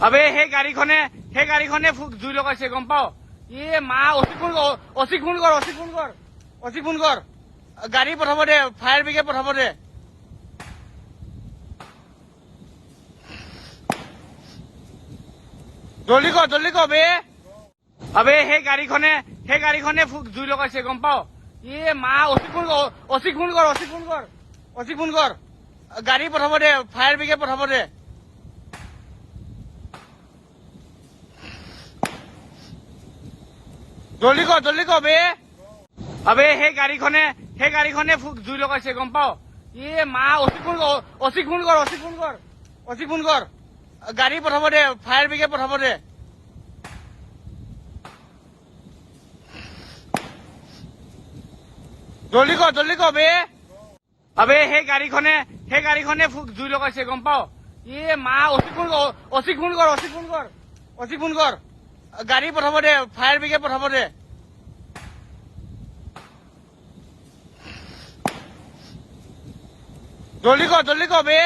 আবে সেই গাড়ীখনে জুই লগাইছে গম পাও। মা অচিক ফোন কৰ গাড়ী পঠাব দে, ফায়াৰ ব্ৰিগেড পঠাব দে। জলদি কৰ বে। আবে সেই গাড়ীখনে জুই লগাইছে গম পাও। মা অচিক ফোন কৰ গাড়ী পঠাব দে, ফায়াৰ ব্ৰিগেড পঠাব দে। জলদি কৰ বে। আবে সেই গাড়ীখনে জুই লগাইছে গম পাও। মা অচিক ফোন কৰ গাড়ী পঠাব দে, ফায়াৰ ব্ৰিগেড পঠাব দে। জলদি কৰ বে। আবে সেই গাড়ীখনে জুই লগাইছে গম পাও। মা অচিক ফোন কৰ গাড়ী পঠাব দে, ফায়াৰ ব্ৰিগেড পঠাব দে। জলদি কৰ বে।